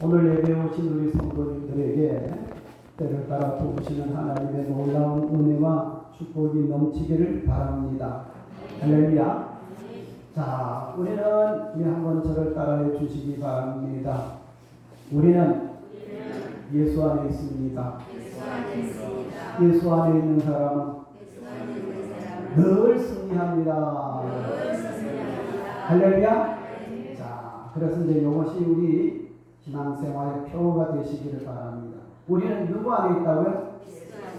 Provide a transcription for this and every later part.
오늘 예배 오신 우리 성도님들에게 때를 따라 도우시는 하나님의 놀라운 은혜와 축복이 넘치기를 바랍니다. 할렐루야. 자, 우리 한번 저를 따라해 주시기 바랍니다. 우리는 예수 안에 있습니다. 예수 안에 있는 사람은 늘 승리합니다. 할렐루야. 자, 그래서 이제 이것이 우리 신앙생활의 표가 되시기를 바랍니다. 우리는 누구 안에 있다고요?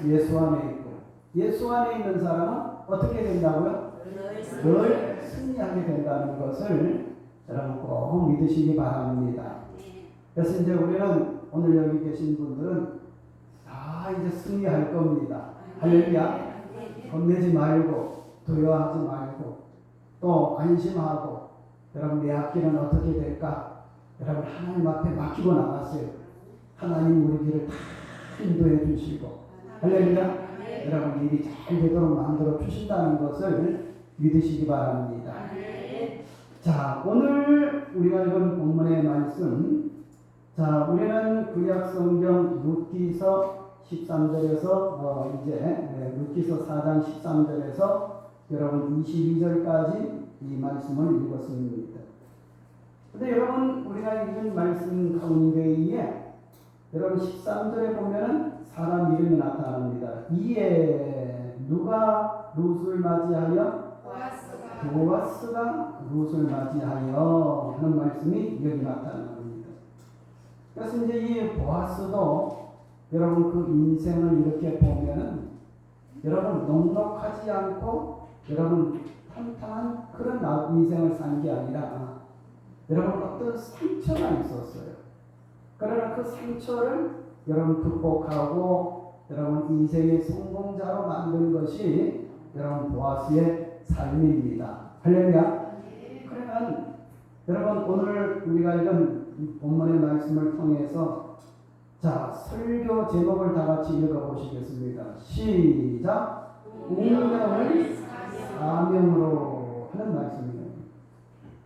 예수 안에 있고, 예수 안에 있는 사람은 어떻게 된다고요? 늘 승리하게 된다는 것을 여러분 꼭 믿으시기 바랍니다. 그래서 이제 우리는 오늘 여기 계신 분들은 다 이제 승리할 겁니다. 할렐루야. 겁내지 말고, 두려워하지 말고, 또 안심하고, 여러분 내 앞길은 어떻게 될까? 여러분 하나님 앞에 맡기고 나갔어요. 하나님 우리 길을 다 인도해 주시고, 할렐루야. 여러분 일이 잘 되도록 만들어 주신다는 것을 믿으시기 바랍니다. 자, 오늘 우리가 읽은 본문의 말씀, 자, 우리는 구약성경 룻기서 13절에서 룻기서 4장 13절에서 여러분 22절까지 이 말씀을 읽었습니다. 근데 여러분 우리가 읽은 말씀 가운데에 여러분 13절에 보면은 사람 이름이 나타납니다. 이에 누가 룻을 맞이하여? 보아스가 룻을 맞이하여 하는 말씀이 여기 나타납니다. 그래서 이제 이 보아스도 여러분 그 인생을 이렇게 보면은 여러분 넉넉하지 않고 여러분 탄탄한 그런 인생을 산 게 아니라 여러분 어떤 상처가 있었어요. 그러나 그 상처를 여러분 극복하고 여러분 인생의 성공자로 만든 것이 여러분 보아스의 삶입니다. 할렐루야. 그러면 여러분 오늘 우리가 읽은 본문의 말씀을 통해서 자, 설교 제목을 다 같이 읽어보시겠습니다. 시작. 운명을 사명으로 하는 말씀입니다.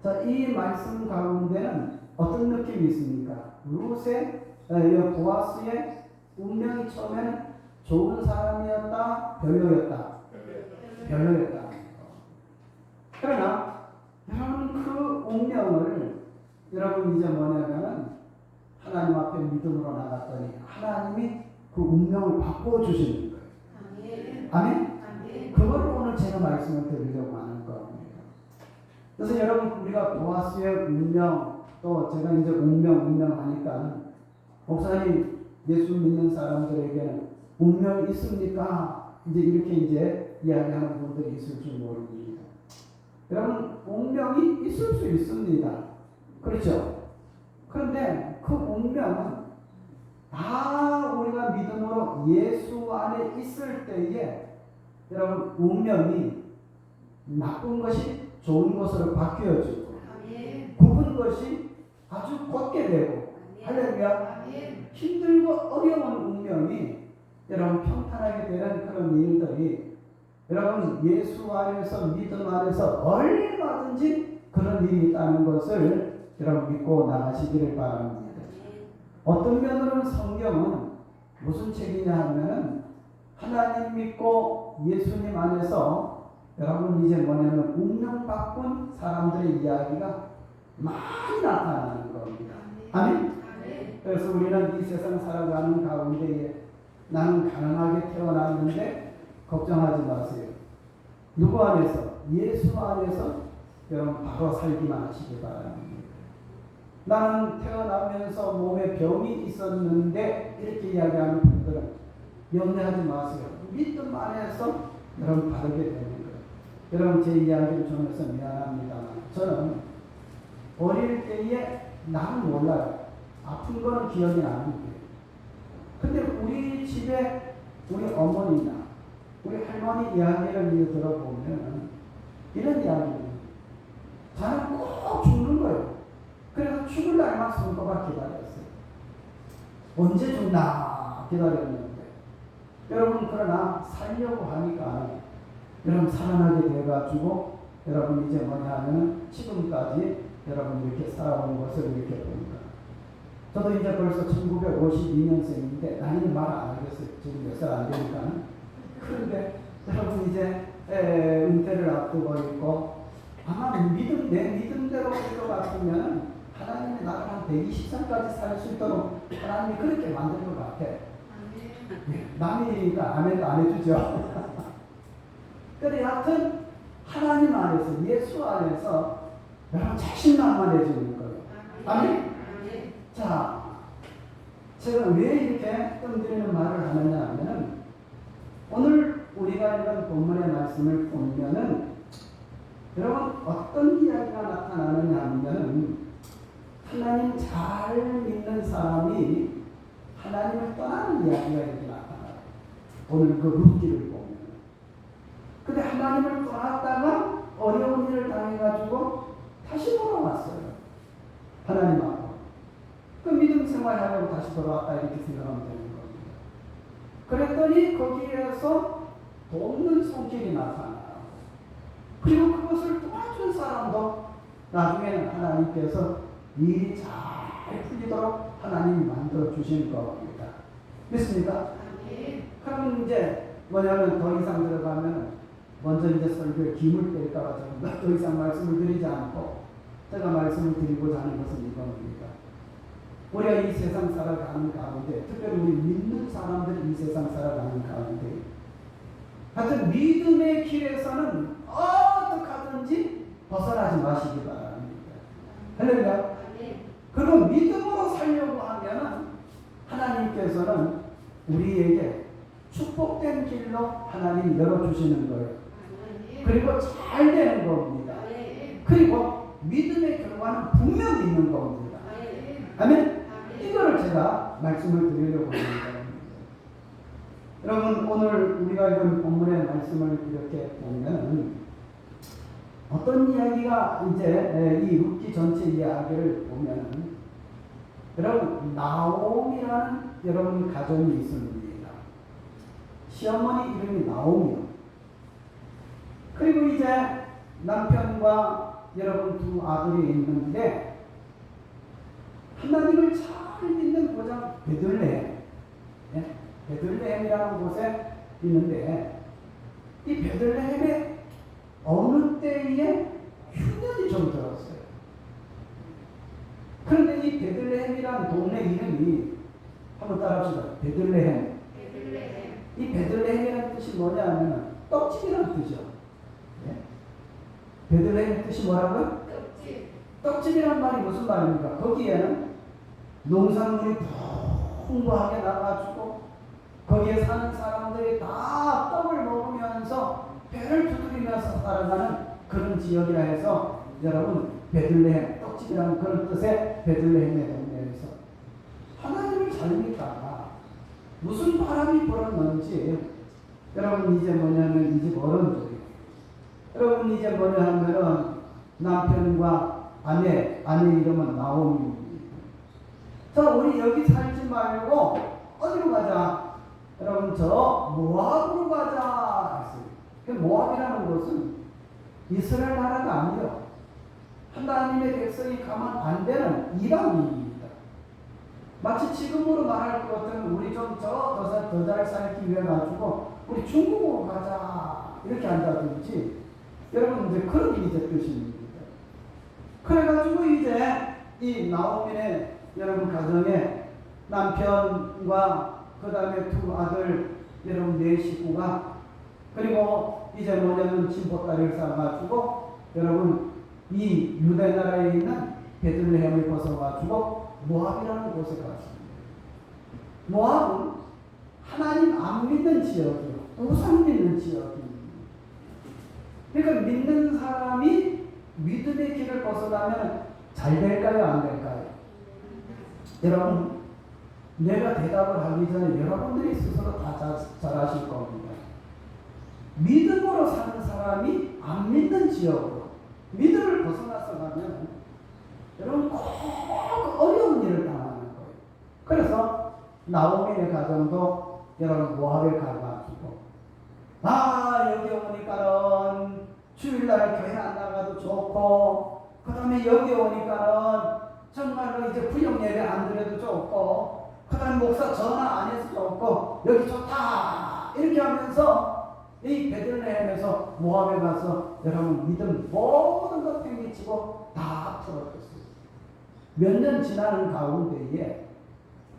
자, 이 말씀 가운데는 어떤 느낌이 있습니까? 룻의 보아스의 운명이 처음에는 좋은 사람이었다, 별로였다. 그러나 여러분 그 운명을 여러분 이제 뭐냐면은 하나님 앞에 믿음으로 나갔더니 하나님이 그 운명을 바꿔주시는 거예요. 아멘? 그걸 오늘 제가 말씀을 드리려고 하는 겁니다. 그래서 여러분 우리가 보아스의 운명, 또 제가 이제 운명 하니까 목사님 예수 믿는 사람들에게는 운명이 있습니까? 이제 이야기하는 분들이 있을 줄 모릅니다. 여러분 운명이 있을 수 있습니다. 그렇죠? 그런데 그 운명은 다 우리가 믿음으로 예수 안에 있을 때에 여러분 운명이 나쁜 것이 좋은 것으로 바뀌어지고 굽은 것이 아주 곧게 되고 할렐루야. 힘들고 어려운 운명이 여러분 평탄하게 되는 그런 일들이 여러분 예수 안에서 믿음 안에서 얼마든지 그런 일이 있다는 것을 여러분 믿고 나가시기를 바랍니다. 어떤 면으로는 성경은 무슨 책이냐 하면은 하나님 믿고 예수님 안에서 여러분 이제 뭐냐면 운명 바꾼 사람들의 이야기가 많이 나타나는 겁니다. 아멘? 그래서 우리는 이 세상 살아가는 가운데에 나는 가난하게 태어났는데 걱정하지 마세요. 누구 안에서? 예수 안에서 여러분 바로 살기만 하시기 바랍니다. 나는 태어나면서 몸에 병이 있었는데 이렇게 이야기하는 분들은 염려하지 마세요. 믿음 안에서 여러분 바르게 되는 거예요. 여러분 제 이야기를 전해서 미안합니다만 저는 어릴 때에 나는 몰라요. 아픈 거는 기억이 나는데 근데 우리 집에 우리 어머니나 우리 할머니 이야기를 들어보면 이런 이야기입니다. 저는 꼭 죽는 거예요. 그래서 죽을 날만 손꼽아 기다렸어요. 언제 죽나 기다렸는데 여러분 그러나 살려고 하니까 여러분 살아나게 돼가지고 여러분 이제 뭐냐 하면 지금까지 여러분 이렇게 살아온 것을 이렇게 보니까 저도 이제 벌써 1952년생인데 나이는 말 안 하겠어요. 지금 몇 살 안 되니까는. 그런데 여러분 이제 은퇴를 앞두고 있고 아마 내 믿음대로 할 것 같으면 하나님이 나를 한 120살까지 살 수 있도록 하나님이 그렇게 만들 것 같아. 남이니까 아멘도 안 해주죠. 그래 하여튼 하나님 안에서 예수 안에서 여러분 자신만만해지는 거예요. 아멘. 자, 제가 왜 이렇게 뜸들이는 말을 하느냐 하면은 오늘 우리가 읽은 본문의 말씀을 보면은 여러분 어떤 이야기가 나타나느냐 하면은 하나님 잘 믿는 사람이 하나님을 떠나는 이야기가 이렇게 나타나요. 오늘 그 룻기를 보면. 근데 하나님을 떠났다가 어려운 일을 당해가지고 다시 돌아왔어요. 하나님 앞으로. 그 믿음 생활하려고 다시 돌아왔다 이렇게 생각하면 되는 겁니다. 그랬더니 거기에서 돕는 손길이 나타나요. 그리고 그것을 도와준 사람도 나중에는 하나님께서 일이 잘 풀리도록 하나님이 만들어 주신 겁니다. 믿습니까? 그럼 이제 뭐냐면 더 이상 들어가면 먼저 이제 설교에 김을 뺄까봐 제가 더 이상 말씀을 드리지 않고 제가 말씀을 드리고자 하는 것은 이겁니다. 우리가 이 세상 살아가는 가운데 특별히 우리 믿는 사람들이 이 세상 살아가는 가운데 하여튼 믿음의 길에서는 어떻게 하든지 벗어나지 마시기 바랍니다. 할렐루야. 그리고 믿음으로 살려고 하면은 하나님께서는 우리에게 축복된 길로 하나님 열어주시는 거예요. 그리고 잘 되는 겁니다. 그리고 믿음의 결과는 분명히 있는 겁니다. 아멘? 이거를 제가 말씀을 드리려고 합니다. 여러분 오늘 우리가 읽은 본문의 말씀을 이렇게 보면 어떤 이야기가 이제 이 룻기 전체 이야기를 보면 여러분 나옴이라는 여러분 가정이 있습니다. 시어머니 이름이 나옴이요. 그리고 이제 남편과 여러분 두 아들이 있는데 하나님을 잘 믿는 고장 베들레헴, 베들레헴이라는 곳에 있는데 이 베들레헴에 어느 때에 흉년이 좀 들었어요. 그런데 이 베들레헴이라는 동네 이름이 한번 따라합시다. 베들레헴. 이 베들레헴이라는 뜻이 뭐냐 하면 떡집이라는 뜻이죠. 베들레헴 뜻이 뭐라고요? 떡집이란 말이 무슨 말입니까? 거기에는 농산물이 풍부하게 나가지고 거기에 사는 사람들이 다 떡을 먹으면서 배를 두드리면서 살아가는 그런 지역이라 해서 여러분 베들레헴 떡집이라는 그런 뜻의 베들레헴의 동네에서 하나님을 잘 믿다가 무슨 바람이 불었는지 여러분 이제 뭐냐면 이 집 어른들이 여러분 이제 뭐냐 하면은 남편과 아내 이름은 나옴입니다. 자 우리 여기 살지 말고 어디로 가자? 여러분 저 모압으로 가자 했어요. 그 모압이라는 곳은 이스라엘 나라가 아니에요. 하나님의 백성이 가면 안 되는 이방인입니다. 마치 지금으로 말할 것 같으면 우리 좀 더 잘 살기 위해 가지고 우리 중국으로 가자 이렇게 한다든지 여러분 이제 그런 이제 뜻입니다. 그래가지고 이제 이 나오미의 여러분 가정에 남편과 그 다음에 두 아들 여러분 네 식구가 그리고 이제 뭐냐면 진보다리를 쌓아가지고 여러분 이 유대 나라에 있는 베들레헴을 벗어가지고 모압이라는 곳에 갔습니다. 모압은 하나님 안 믿는 지역이요. 우상 믿는 지역입니다. 그러니까 믿는 사람이 믿음의 길을 벗어나면 잘 될까요? 안 될까요? 여러분 내가 대답을 하기 전에 여러분들이 스스로 다 잘 아실 겁니다. 믿음으로 사는 사람이 안 믿는 지역으로 믿음을 벗어나서 가면 여러분 꼭 어려운 일을 당하는 거예요. 그래서 나오미의 가정도 여러분 모압에 가가지고 여기 오니까는 주일날 교회 안 나가도 좋고 그 다음에 여기 오니까는 정말로 끝나고 이제 구역 예배 안 드려도 좋고, 그 다음에 목사 전화 안 해서 좋고, 여기 좋다 이렇게 하면서 이 베들레헴에서 모압에 가서 여러분 믿음 모든 것 팽개치고 다 풀어졌어요. 몇 년 지나는 가운데에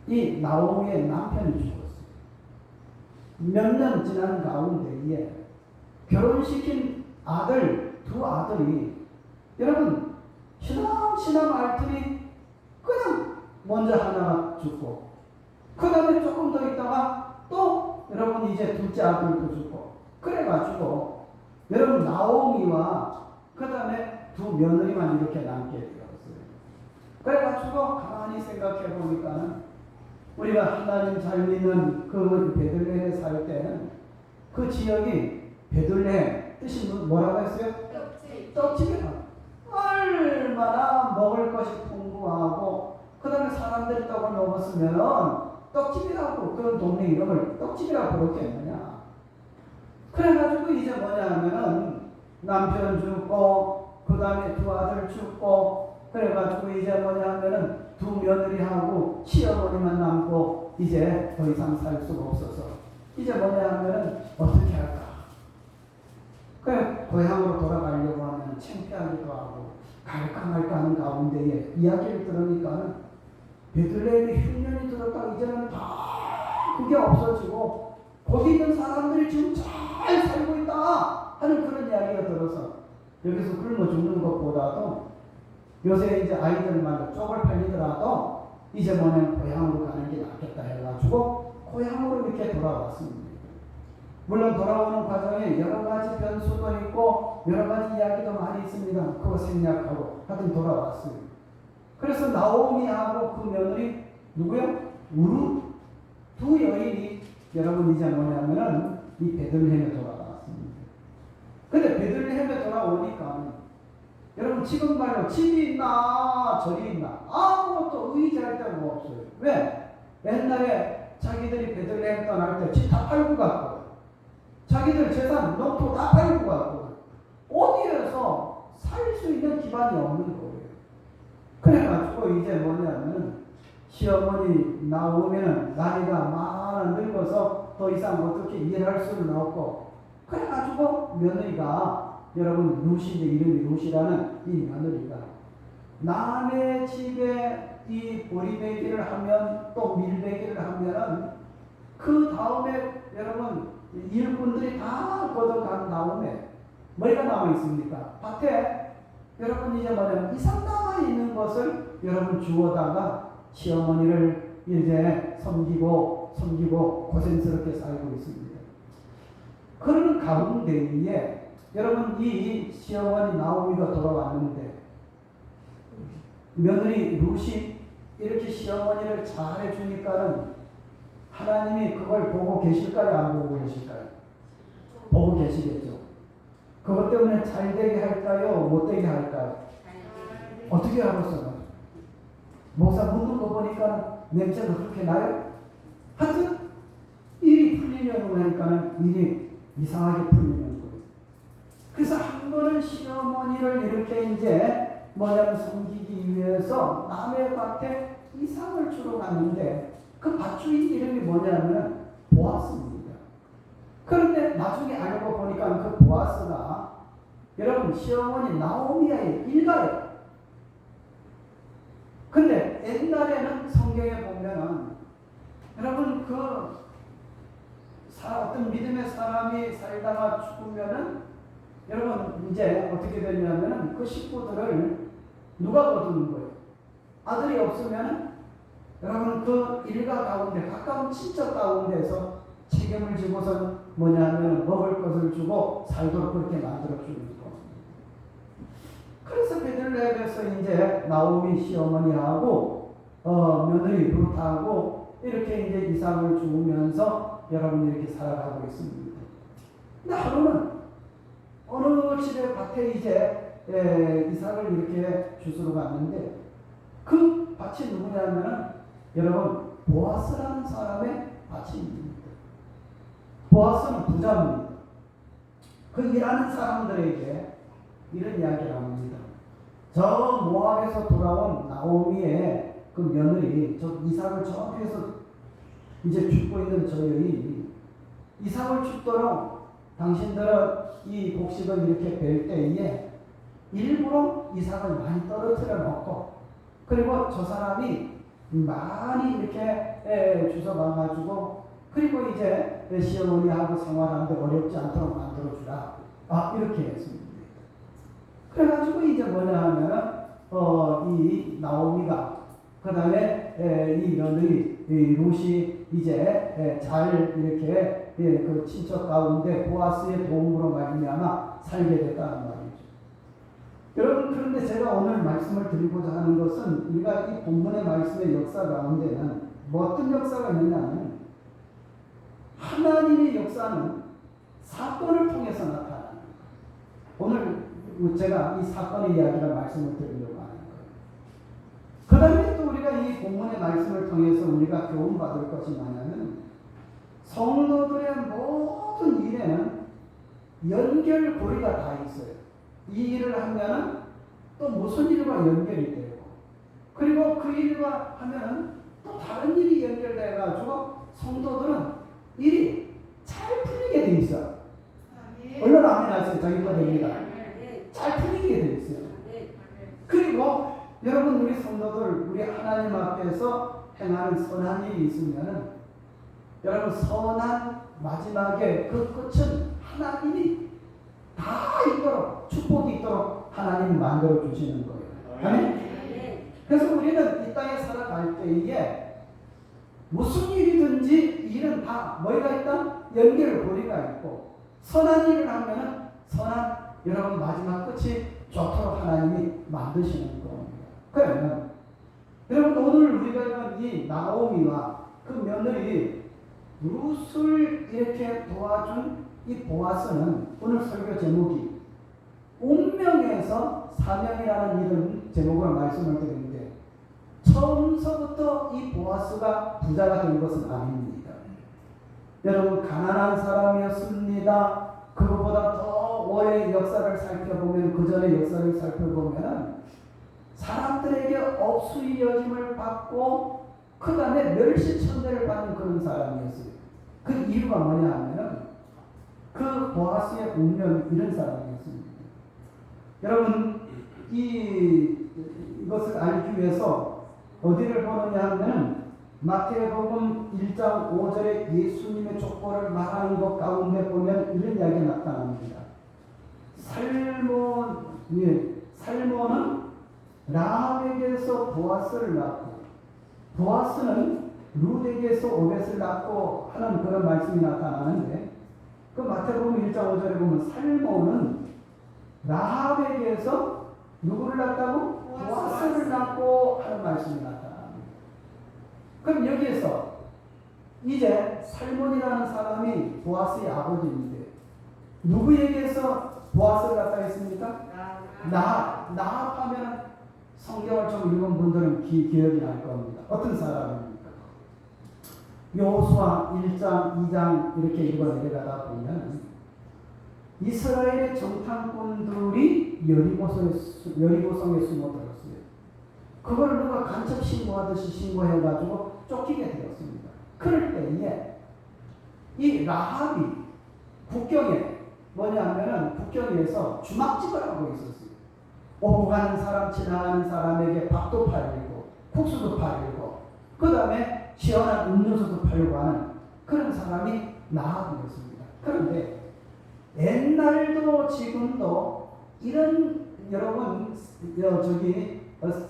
이 나오미의 남편이 죽었어요. 몇 년 지나는 가운데에 결혼시킨 두 아들이 여러분 신앙 알더니 그냥 먼저 하나가 죽고, 그 다음에 조금 더 있다가 또 여러분 이제 둘째 아들도 죽고, 그래가지고 여러분 나오미와 그 다음에 두 며느리만 이렇게 남게 되었어요. 그래가지고 가만히 생각해 보니까는 우리가 하나님 잘 믿는 그 베들레헴에 살 때는 그 지역이 베들레헴 뜻이 뭐라고 했어요? 떡집이라. 얼마나 먹을 것이 풍부하고 그 다음에 사람들이 떡을 먹었으면 떡집이라고 그 동네 이름을 떡집이라고 그렇겠느냐. 그래가지고 이제 뭐냐 하면은 남편 죽고 그 다음에 두 아들 죽고, 그래가지고 이제 뭐냐 하면은 두 며느리하고 시어머니만 남고 이제 더 이상 살 수가 없어서 이제 뭐냐 하면은 어떻게 할까. 그래 고향으로 돌아가려고 하면 창피하기도 하고 갈까 말까 하는 가운데에 이야기를 들으니까는 베들레헴에 흉년이 들었다 이제는 다 그게 없어지고 거기 있는 사람들이 지금 잘 살고 있다 하는 그런 이야기가 들어서 여기서 굶어 죽는 것보다도 요새 이제 아이들만 쪽을 팔리더라도 이제 뭐냐면 고향으로 가는 게 낫겠다 해가지고 고향으로 이렇게 돌아왔습니다. 물론 돌아오는 과정에 여러 가지 변수도 있고 여러 가지 이야기도 많이 있습니다. 그거 생략하고 하여튼 돌아왔어요. 그래서 나오미하고 그 며느리 누구요? 우루 두 여인이 여러분 이제 뭐냐면은 이 베들레헴에 돌아왔습니다. 근데 베들레헴에 돌아오니까 여러분 지금 말로 집이 있나 저리 있나 아무것도 의지할 데가 없어요. 왜? 옛날에 자기들이 베들레헴 떠날 때 집 다 팔고 갔고 자기들 재산 농토 다 팔고 갔고 어디에서 살 수 있는 기반이 없는 거예요. 그래가지고 이제 뭐냐면은 시어머니 나오면은 나이가 많아 늙어서 더 이상 어떻게 일할 수는 없고, 그래가지고 며느리가 여러분 루시인데 이름이 루시라는 이 며느리가 남의 집에 이 보리배기를 하면 또 밀배기를 하면은 그 다음에 여러분 일꾼들이 다 걷어간 다음에 뭐가 남아 있습니까? 밭에 여러분 이제 뭐냐면 이상 남아 있는 것을 여러분 주워다가 시어머니를 이제 섬기고 고생스럽게 살고 있습니다. 그런 가운데에 여러분 이 시어머니 나오미가 돌아왔는데 며느리 루시 이렇게 시어머니를 잘해 주니까는 하나님이 그걸 보고 계실까요? 안 보고 계실까요? 보고 계시겠죠. 그것 때문에 잘 되게 할까요? 못 되게 할까요? 어떻게 알았어요? 목사 묻는 거 보니까 냄새가 그렇게 나요? 하여튼 일이 풀리려고 하니까는 일이 이상하게 풀리는 거예요. 그래서 한 번은 시어머니를 이렇게 이제 뭐냐면 섬기기 위해서 남의 밭에 이상을 주러 갔는데 그 밭주인 이름이 뭐냐면 보아스입니다. 그런데 나중에 알고 보니까 그 보아스가 여러분 시어머니 나오미의 일가예요. 근데 옛날에는 성경에 보면은 여러분 그 어떤 믿음의 사람이 살다가 죽으면은 여러분 이제 어떻게 되냐면은 그 식구들을 누가 거두는 거예요? 아들이 없으면은 여러분 그 일가 가운데 가까운 친척 가운데서 책임을 지고서 뭐냐면 먹을 것을 주고 살도록 그렇게 만들어 주는 거. 그래서 베들레헴에서 이제 나오미 시어머니하고 며느리 룻하고 이렇게 이제 이삭을 주면서 여러분 이렇게 살아가고 있습니다. 근데 하루는 어느 집의 밭에 이제 이삭을 이렇게 주스러 갔는데 그 밭이 누구냐면은 여러분 보아스라는 사람의 밭입니다. 보아스는 부자입니다. 그 일하는 사람들에게 이런 이야기를 합니다. 저 모압에서 돌아온 나오미의 그 며느리 저 이삭을 저 뒤에서 이제 죽고 있는 저 여인이 이삭을 죽도록 당신들은 이 곡식을 이렇게 벨 때에 일부러 이삭을 많이 떨어뜨려 놓고 그리고 저 사람이 많이 이렇게 주워가가지고 그리고 이제 시어머니하고 생활하는데 어렵지 않도록 만들어주라. 이렇게 했습니다. 그래가지고 이제 뭐냐 하면은 이 나오미가 그 다음에 이 며느리 롯이 이제 잘 이렇게 그 친척 가운데 보아스의 도움으로 말미암아 살게 됐다는 말이죠. 여러분 그런데 제가 오늘 말씀을 드리고자 하는 것은 우리가 이 본문의 말씀의 역사 가운데는 뭐 어떤 역사가 있느냐면 하나님의 역사는 사건을 통해서 나타나는 거예요. 오늘 제가 이 사건의 이야기를 말씀을 드리려고 하는 거예요. 그 다음에 또 우리가 이 본문의 말씀을 통해서 우리가 교훈받을 것이 뭐냐면 성도들의 모든 일에는 연결고리가 다 있어요. 이 일을 하면은 또 무슨 일과 연결이 되고 그리고 그 일과 하면은 또 다른 일이 연결돼가지고 성도들은 일이 잘 풀리게 돼 있어요. 얼른 아멘 하세요. 자기가 됩니다. 잘 풀리게 돼 있어요. 그리고 여러분 우리 성도들 우리 하나님 앞에서 행하는 선한 일이 있으면은 여러분 선한 마지막에 그 끝은 하나님이 다 있도록 축복이 있도록 하나님이 만들어 주시는 거예요. 아멘. 그래서 우리는 이 땅에 살아갈 때에 무슨 일이든지 일은 다 뭐가 있다? 연결고리가 있고 선한 일을 하면은 선한 여러분 마지막 끝이 좋도록 하나님이 만드시는 겁니다. 그러면 여러분 오늘 우리가 이 나오미와 그 며느리 룻을 이렇게 도와준 이 보아스는 오늘 설교 제목이 운명에서 사명이라는 이런 제목으로 말씀을 드리는데 처음서부터 이 보아스가 부자가 된 것은 아닙니다. 여러분 가난한 사람이었습니다. 그것보다 더 오래 역사를 살펴보면 그 전의 역사를 살펴보면 사람들에게 억수의 여김을 받고 그 다음에 멸시천대를 받는 그런 사람이었어요. 그 이유가 뭐냐 하면은 그 보아스의 운명이 이런 사람이었습니다. 여러분 이것을 알기 위해서 어디를 보느냐 하면은 마태복음 1장 5절에 예수님의 족보를 말하는 것 가운데 보면 이런 이야기가 나타납니다. 살몬은 라합에게서 보아스를 낳고 보아스는 룻에게서 오벳을 낳고 하는 그런 말씀이 나타나는데 그 마태복음 1장 5절에 보면 살몬은 라합에게서 누구를 낳았다고? 보아스를 낳고 하는 말씀이 나타납니다. 그럼 여기에서 이제 살몬이라는 사람이 보아스의 아버지인데 누구에게서 보아스를 낳았다 했습니까? 나합하면 성경을 좀 읽은 분들은 기억이 날 겁니다. 어떤 사람입니까? 여호수아 1장, 2장 이렇게 읽어 내려가다 보면 이스라엘의 정탐꾼들이 여리고성에 숨어들었어요. 그걸 누가 간첩 신고하듯이 신고해가지고 쫓기게 되었습니다. 그럴 때에 이 라합이 국경에 뭐냐면은 국경에서 주막집을 하고 있었어요. 오고 가는 사람 지나가는 사람에게 밥도 팔고 국수도 팔고 그 다음에 시원한 음료수도 팔고 하는 그런 사람이 라합이었습니다. 그런데 옛날도 지금도 이런 여러분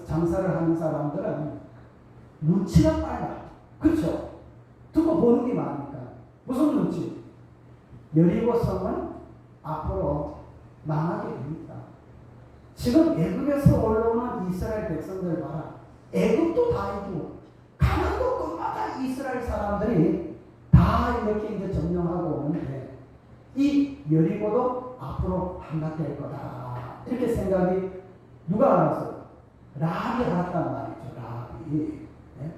장사를 하는 사람들은 눈치가 빨라. 그렇죠? 두고 보는 게 많으니까. 무슨 눈치? 여리고성은 앞으로 망하게 됩니다. 지금 애굽에서 올라오는 이스라엘 백성들 봐라. 애굽도 다 이기고 가는 곳곳마다 이스라엘 사람들이 다 이렇게 이제 점령하고 오는데 이 여리고도 앞으로 함락될 거다. 이렇게 생각이 누가 알았어요? 라합이 알았단 말이죠. 라합이. 네?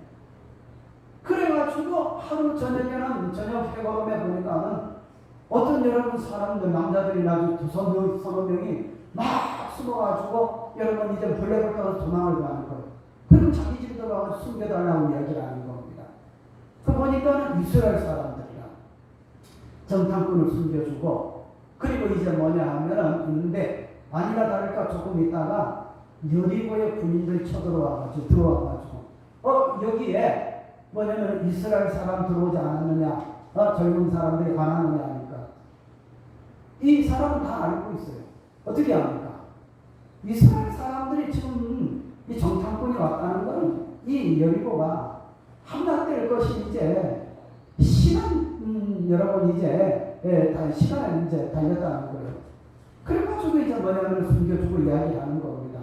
그래가지고 하루 저녁에는 저녁 해거름에 보니까는 어떤 여러분 사람들 남자들이 나중에 서너 명이 막 숨어가지고 여러분 이제 블랙을 떠나서 도망을 가는 거예요. 그럼 자기 집도 쳐들어와서 숨겨달라고 이야기를 하는 겁니다. 그 보니까는 이스라엘 사람들이라 정탐꾼을 숨겨주고, 그리고 이제 뭐냐 하면은 있는데 아니나 다를까 조금 있다가 여리고의 군인들이 쳐들어와가지고 들어와가지고 여기에 뭐냐면 이스라엘 사람 들어오지 않았느냐, 젊은 사람들이 안 하느냐 하니까 이 사람은 다 알고 있어요. 어떻게 합니까? 이스라엘 사람들이 지금 이 정탐꾼이 왔다는 것은 이 여리고가 함락될 것이 이제 여러분 이제 시간에 이제 달렸다는 거예요. 그래가지고 이제 뭐냐면 숨겨주고 이야기하는 겁니다.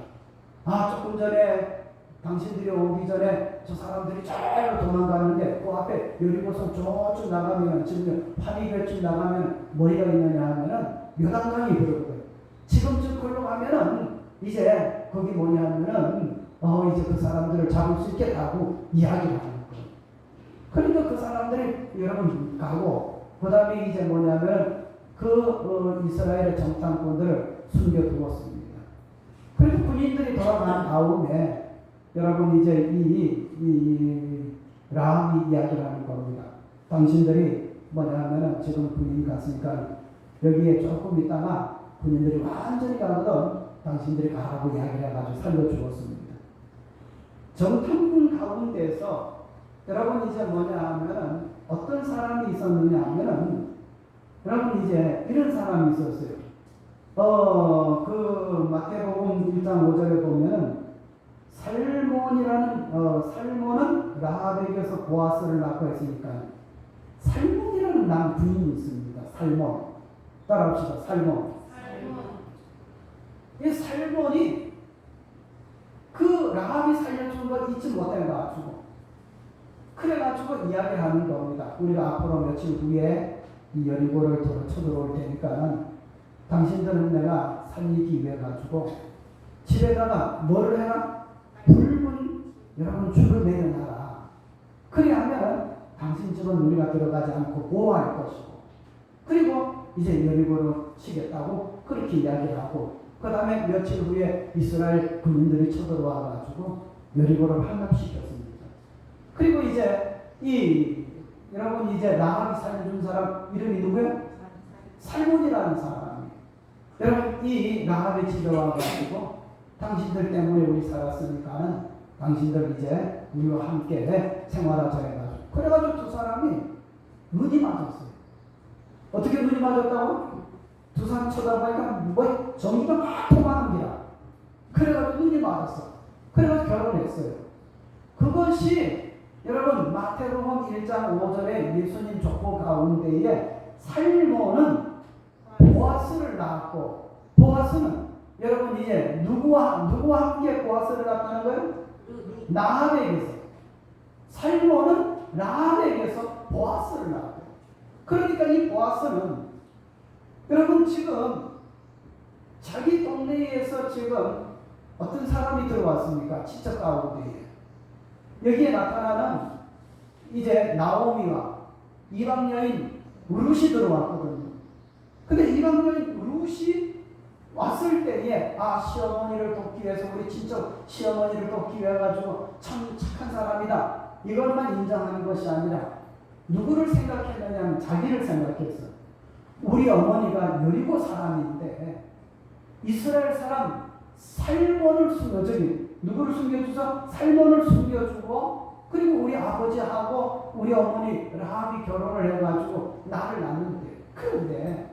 조금 전에 당신들이 오기 전에 저 사람들이 잘 도망가는데 그 앞에 여리고서 저쪽 나가면 지금 파리배쯤 나가면 머리가 있느냐 하면은 요단강이 그러거든요. 지금쯤 걸로 가면은 이제 거기 뭐냐면은 이제 그 사람들을 잡을 수 있겠다고 이야기를 하는 거예요. 그러니까 그 사람들이 여러분 가고 그 다음에 이제 뭐냐면 그 이스라엘의 정탐꾼들을 숨겨두었습니다. 그래서 군인들이 돌아간 다음에 여러분 이제 이 라함이 이야기를 하는 겁니다. 당신들이 뭐냐면은 지금 군인 갔으니까 여기에 조금 있다가 군인들이 완전히 가거든 당신들이 가라고 이야기를 해가지고 살려주었습니다. 정탐꾼 가운데서 여러분 이제 뭐냐 하면은 어떤 사람이 있었느냐 하면은 여러분 이제 이런 사람이 있었어요. 그 마태복음 1장 5절에 보면은 살몬은 라합에게서 보아스를 낳고 했으니까 살몬이라는 남 부인이 있습니다. 살몬. 따라합시다. 살몬. 이 살몬이 그 라합이 살려준 걸 잊지 못해가지고 그래가지고 이야기하는 겁니다. 우리가 앞으로 며칠 후에 이 여리고를 쳐들어올 테니까 당신들은 내가 살리기 위해 가지고 집에다가 뭐를 해라? 붉은 여러분 줄을 내려놔라. 그리하면 당신 집은 우리가 들어가지 않고 보호할 것이고, 그리고 이제 여리고를 치겠다고 그렇게 이야기를 하고, 그 다음에 며칠 후에 이스라엘 군인들이 쳐들어와 가지고 여리고를 함락시켰습니다. 그리고 이제 여러분 이제 라합이 살려준 사람 이름이 누구예요? 살몬이라는 사람이. 여러분 이 라합의 집에 와가지고 당신들 때문에 우리 살았으니까는 당신들 이제 우리와 함께 생활하자 해가지고 그래가지고 두 사람이 눈이 맞았어요. 어떻게 눈이 맞았다고? 두 사람 쳐다보니까 전기가 막 통하는 기라. 그래가지고 눈이 맞았어. 그래가지고 결혼했어요. 그것이 여러분 마태복음 1장 5절에 예수님 족보 가운데에 살몬은 보아스를 낳았고, 보아스는 여러분 이제 누구와 함께 보아스를 낳았다는 거예요? 라합에게서. 살몬은 라합에게서 보아스를 낳았고, 그러니까 이 보아스는 여러분 지금 자기 동네에서 지금 어떤 사람이 들어왔습니까? 친척 가운데에. 여기에 나타나는 이제 나오미와 이방 여인 룻이 들어왔거든요. 근데 이방 여인 룻이 왔을 때에 시어머니를 돕기 위해서 우리 친척 시어머니를 돕기 위해 가지고 참 착한 사람이다. 이것만 인정하는 것이 아니라 누구를 생각했느냐면 자기를 생각했어. 우리 어머니가 여리고 사람인데 이스라엘 사람 살몬을 누구를 숨겨주서 살몬을 숨겨주고, 그리고 우리 아버지하고 우리 어머니 라합이 결혼을 해가지고 나를 낳는데, 그런데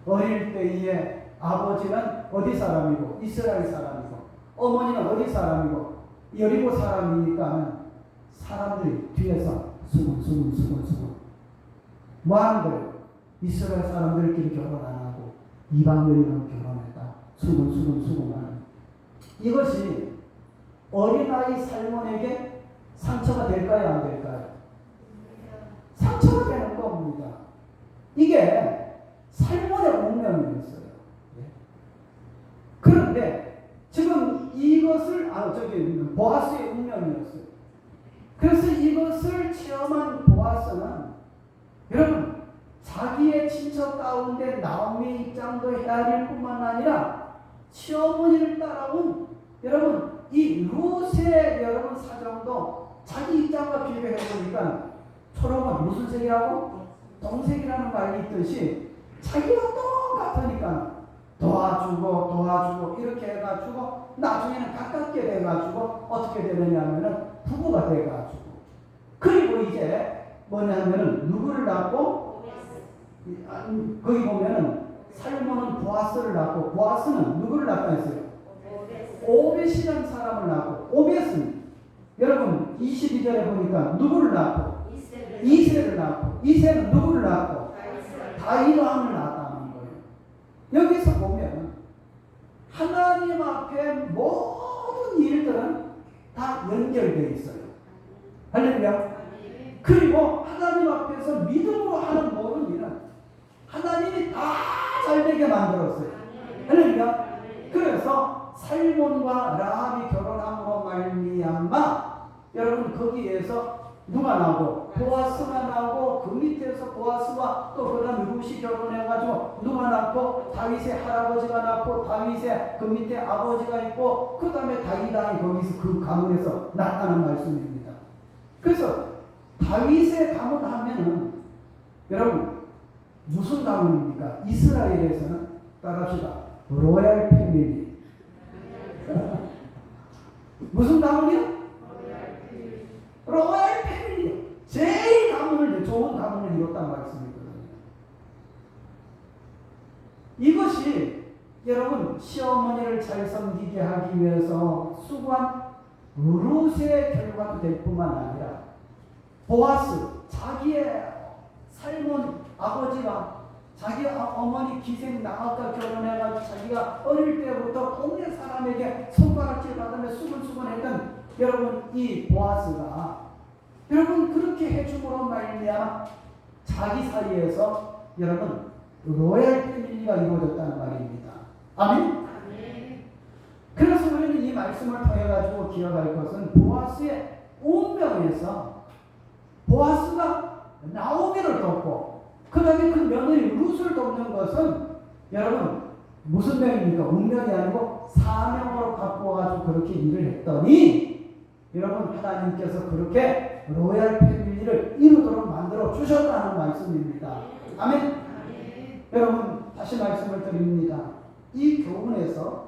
어릴 때에 아버지는 어디 사람이고 이스라엘 사람이고 어머니는 어디 사람이고 여리고 사람이니까는 사람들이 뒤에서 수군 뭐 하는 거예요? 이스라엘 사람들끼리 결혼 안 하고 이방 여인은 결혼했다. 수군 하는. 이것이 어린아이 살몬에게 상처가 될까요? 안 될까요? 상처가 되는 겁니다. 이게 살몬의 운명이었어요. 그런데 지금 이것을 보아스의 운명이었어요. 그래서 이것을 체험한 보아스는 여러분 자기의 친척 가운데 나오미의 입장도 헤아릴 뿐만 아니라 시어머니를 따라온 여러분 이 룻의 여러분 사정도 초기장과 비교해 보니까 초록은 무슨 색이라고? 동색이라는 말이 있듯이 자기가 똑같으니까 도와주고 이렇게 해가지고 나중에는 가깝게 돼가지고 어떻게 되느냐 하면은 부부가 돼가지고, 그리고 이제 뭐냐면은 누구를 낳고, 거기 보면은 살몬은 보아스를 낳고, 보아스는 누구를 낳다 했어요? 오벳이라는 사람을 낳고, 오벳은 여러분 22절에 보니까 누구를 낳고? 이새를 낳고, 이새는 누구를 낳고? 다윗왕을 낳았다는 거예요. 여기서 보면 하나님 앞에 모든 일들은 다 연결되어 있어요. 할렐루야. 그리고 하나님 앞에서 믿음으로 하는 모든 일은 하나님이 다 잘되게 만들었어요. 할렐루야. 그래서 살몬과 라합이 결혼함으로 말미암아 여러분 거기에서 누가 나오고? 보아스가 나오고, 그 밑에서 보아스와 또 그 다음에 룻이 결혼해가지고 누가 낳고? 다윗의 할아버지가 낳고, 다윗의 그 밑에 아버지가 있고, 그 다음에 다윗왕이 거기서 그 가문에서 낳았다는 말씀입니다. 그래서 다윗의 가문 하면은 여러분 무슨 가문입니까? 이스라엘에서는 따라합시다. 로얄 패밀리. 무슨 가문이요? 로얄 패밀리. 제일 가문을, 좋은 가문을 이뤘단 말씀이거든요. 이것이 여러분 시어머니를 잘 섬기게 하기 위해서 수고한 룻의 결과도 될 뿐만 아니라 보아스, 자기의 살몬 아버지가 자기 어머니 기생 나아가 결혼해가지고 자기가 어릴 때부터 동네 사람에게 손가락질 받으며 수근수근했던 여러분 이 보아스가 여러분 그렇게 해줌으로 말미암아 자기 사이에서 여러분 로얄 패밀리가 이루어졌다는 말입니다. 아멘? 그래서 우리는 이 말씀을 통해 가지고 기억할 것은 보아스의 운명에서 보아스가 나오미를 돕고 그 다음에 그 며느리 룻을 돕는 것은 여러분 무슨 명입니까? 운명이 아니고 사명으로 갖고 와가지고 그렇게 일을 했더니 여러분 하나님께서 그렇게 로얄 패밀리를 이루도록 만들어 주셨다는 말씀입니다. 아멘? 여러분 다시 말씀을 드립니다. 이 교훈에서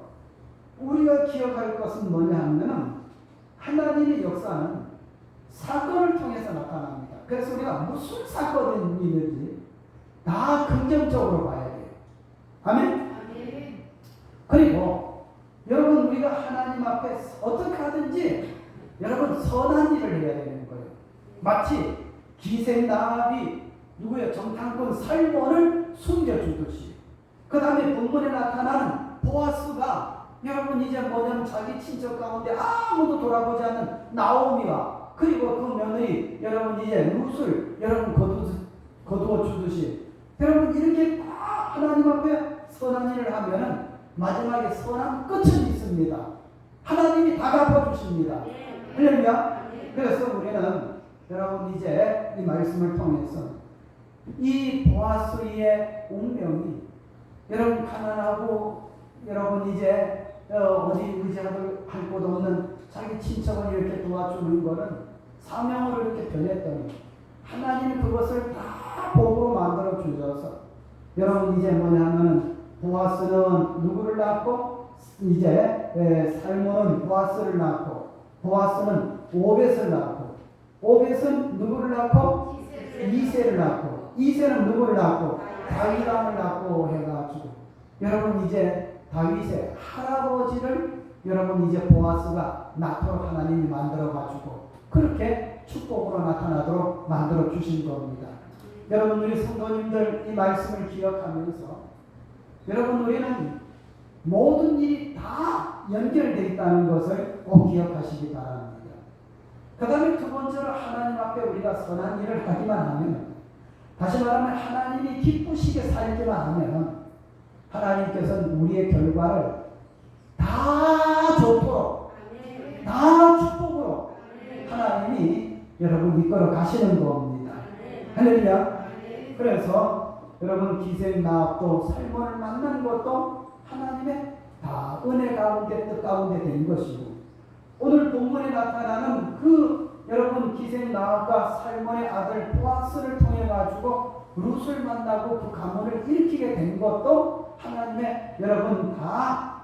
우리가 기억할 것은 뭐냐 하면은 하나님의 역사는 사건을 통해서 나타납니다. 그래서 우리가 무슨 사건이든지 다 긍정적으로 봐야 돼요. 아멘? 그리고 여러분 우리가 하나님 앞에 어떻게 하든지 여러분 선한 일을 해야 되는 거예요. 마치 기생 라합이 누구예요? 정탐꾼 살몬을 숨겨주듯이. 그 다음에 본문에 나타나는 보아스가 여러분 이제 뭐냐면 자기 친척 가운데 아무도 돌아보지 않는 나오미와 그리고 그 며느리 여러분 이제 룻을 여러분 거두어 주듯이 여러분 이렇게 다 하나님 앞에 선한 일을 하면은 마지막에 선한 끝은 있습니다. 하나님이 다 갚아주십니다. 할렐루야. 그래서 우리는 여러분 이제 이 말씀을 통해서 이 보아스의 운명이 여러분 가난하고 여러분 이제 어디 의지할 곳 없는 자기 친척을 이렇게 도와주는 것은 사명으로 이렇게 변했더니 하나님이 그것을 다 복으로 만들어 주셔서 여러분 이제 뭐냐면 보아스는 누구를 낳고 이제 살몬은 보아스를 낳고 보아스는 오벳을 낳고 오벳은 누구를 낳고 이새를 낳고 이새는 누구를 낳고 다윗왕을 낳고 해가지고 여러분 이제 다윗의 할아버지를 여러분 이제 보아스가 낳도록 하나님이 만들어가지고 그렇게 축복으로 나타나도록 만들어 주신 겁니다. 여러분 우리 성도님들 이 말씀을 기억하면서 여러분 우리는 모든 일이 다 연결되어 있다는 것을 꼭 기억하시기 바랍니다. 그 다음에 두 번째로 하나님 앞에 우리가 선한 일을 하기만 하면 다시 말하면 하나님이 기쁘시게 살기만 하면 하나님께서는 우리의 결과를 다 좋도록 다 축복으로 하나님이 여러분 이끌어 가시는 겁니다. 할렐루야. 그래서 여러분 기생 나합도 살몬을 만난 것도 하나님의 다 은혜 가운데 뜻 가운데 된 것이고 오늘 본문에 나타나는 그 여러분 기생 루스가 살몬의 아들 보아스를 통해 가지고 룻을 만나고 그 가문을 일으키게 된 것도 하나님의 여러분 다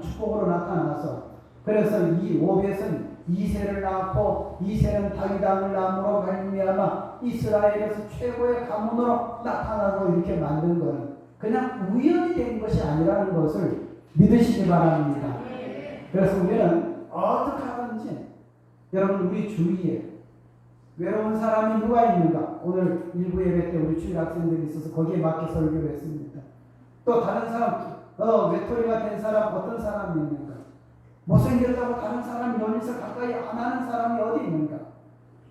축복으로 나타나서, 그래서 이 오벳은 이새를 낳고 이새는 다윗 왕을 낳음으로 말미암아 이스라엘에서 최고의 가문으로 나타나고 이렇게 만든 것은 그냥 우연이 된 것이 아니라는 것을 믿으시기 바랍니다. 그래서 우리는 어떻게 하든지 여러분 우리 주위에 외로운 사람이 누가 있는가? 오늘 일부 예배 때 우리 주일 학생들이 있어서 거기에 맞게 설교를 했습니다. 또 다른 사람, 외톨이가 된 사람 어떤 사람이 있는가? 못생겼다고 다른 사람이 연에서 가까이 안 하는 사람이 어디 있는가?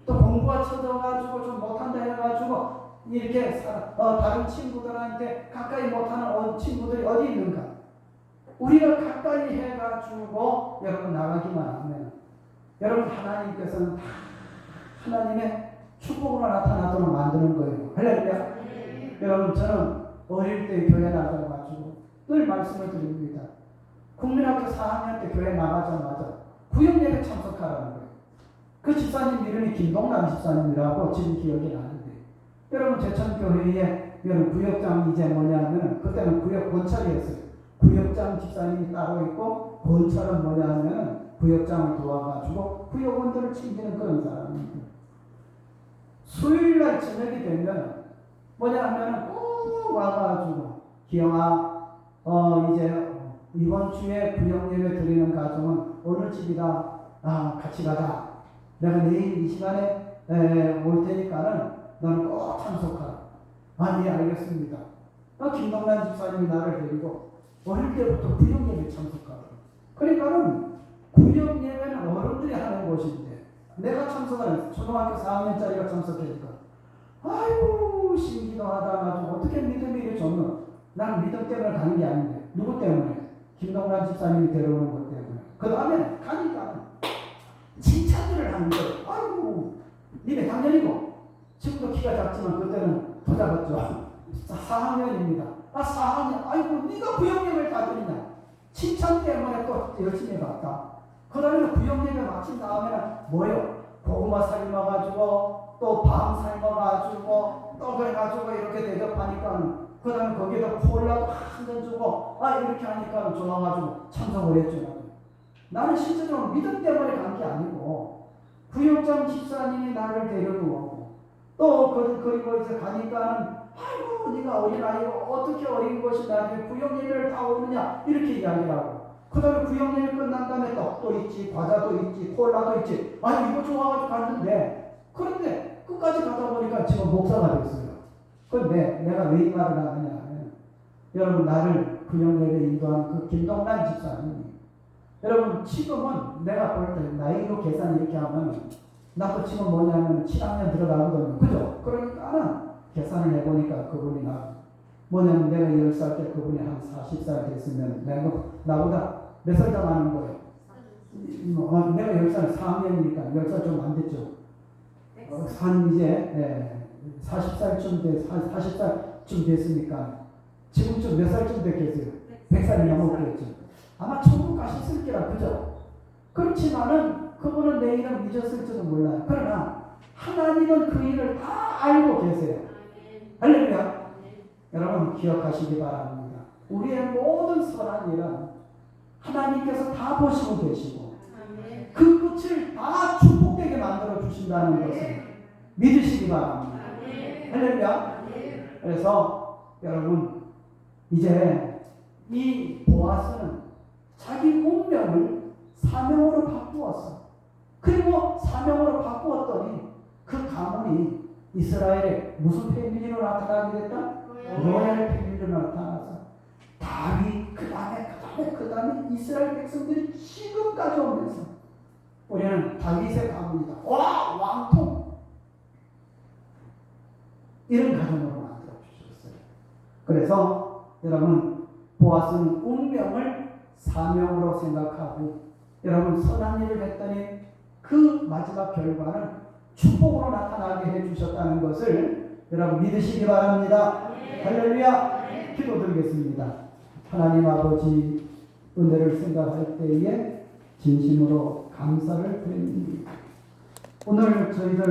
또 공부가 쳐져가지고 좀 못한다 해가지고 이렇게 다른 친구들한테 가까이 못하는 친구들이 어디 있는가? 우리가 가까이 해가지고 여러분 나가기만 하면 여러분 하나님께서는 다 하나님의 축복으로 나타나도록 만드는 거예요. 할렐루야. 여러분 저는 어릴 때 교회 나가가지고 늘 말씀을 드립니다. 국민학교 4학년 때 교회 나가자마자 구역예배 참석하라는 거예요. 그 집사님 이름이 김동남 집사님이라고 지금 기억이 나는데, 여러분 제천교회에 여러분 구역장이 이제 뭐냐면 그때는 구역 본처리였어요. 구역장 집사님이 따로 있고 본처는 뭐냐면 구역장을 도와가지고 구역원들을 챙기는 그런 사람입니다. 수요일날 저녁이 되면 뭐냐면은 꼭 와가지고 기영아 이제 이번 주에 구역예배 드리는 가정은 어느 집이다, 같이 가자. 내가 내일 이 시간에 올 테니까는 너는 꼭 참석하라. 네 알겠습니다. 김동란 집사님이 나를 데리고 어릴 때부터 구역예배 참석하라. 그러니까는 구역예배는 어른들이 하는 곳인데 내가 참석하는 초등학교 4학년짜리가 참석하니까 아이고 신기도하다. 가지고 어떻게 믿음이 이렇게 좋노? 나는 믿음 때문에 가는 게 아닌데 누구 때문에? 김동란 집사님이 데려오는 것 때문에. 그 다음에 가니까 칭찬들을 하는 거예요. 아이고 니네 작년이고 지금도 키가 작지만 그때는 더 작았죠. 4학년입니다. 4학년. 아이고 네가 구역예배를 다 드리냐. 칭찬 때문에 또 열심히 갔다. 그 다음에 구역예배 마친 다음에는 뭐예요? 고구마 삶아가지고 또 밤 삶아가지고 또 그래가지고 이렇게 대접하니까 그 다음에 거기에다 콜라도 한 잔 주고 이렇게 하니까 좋아가지고 참석을 했죠. 나는 실제로 믿음 때문에 간 게 아니고 구역장 집사님이 나를 데려오고 또 그리고 이제 가니까는 아이고 네가 어린아이고 어떻게 어린 것이 나중에 구역예배를 다 오느냐 이렇게 이야기를 하고, 그 다음에 구역예배 끝난 다음에 떡도 있지 과자도 있지 콜라도 있지 이거 좋아가지고 갔는데, 그런데 끝까지 가다 보니까 지금 목사가 됐어요. 그런데 내가 왜 이 말을 하느냐 하면 여러분 나를 구역예배 인도한 그 김동란 집사님이 여러분 지금은 내가 볼 때 나이로 계산 이렇게 하면 나도 지금 뭐냐면 7학년 들어가거든요. 그죠? 그러니까는 계산을 해보니까 그분이 뭐냐면 내가 10살 때 그분이 한 40살 됐으면 나보다 몇 살 더 많은 거예요. 내가 10살 4학년이니까 10살 좀 안 됐죠. 한 이제 40살쯤 됐으니까 지금쯤 몇 살쯤 됐겠어요? 100살이 넘었겠죠. 아마 천국 가셨을 게라. 그죠? 그렇지만은 그분은 내 이름 잊었을지도 몰라요. 그러나 하나님은 그 일을 다 알고 계세요. 할렐루야. 여러분 기억하시기 바랍니다. 우리의 모든 선한 일은 하나님께서 다 보시고 계시고 그 끝을 다 축복되게 만들어 주신다는 것을 믿으시기 바랍니다. 할렐루야. 그래서 여러분 이제 이 보아스는 자기 운명을 사명으로 바꾸었어. 그리고 사명으로 바꾸었더니 그 가문이 이스라엘의 무슨 패밀리로 나타나게 됐다? 로얄 패밀리로 나타나서 다윗 그 다음에 이스라엘 백성들이 지금까지 오면서 우리는 다윗의 가문이다. 와 왕통 이런 가정으로 만들어 주셨어요. 그래서 여러분 보아스는 운명을 사명으로 생각하고 여러분 선한 일을 했더니 그 마지막 결과는 축복으로 나타나게 해주셨다는 것을 여러분 믿으시기 바랍니다. 할렐루야. 기도드리겠습니다. 하나님 아버지 은혜를 생각할 때에 진심으로 감사를 드립니다. 오늘 저희들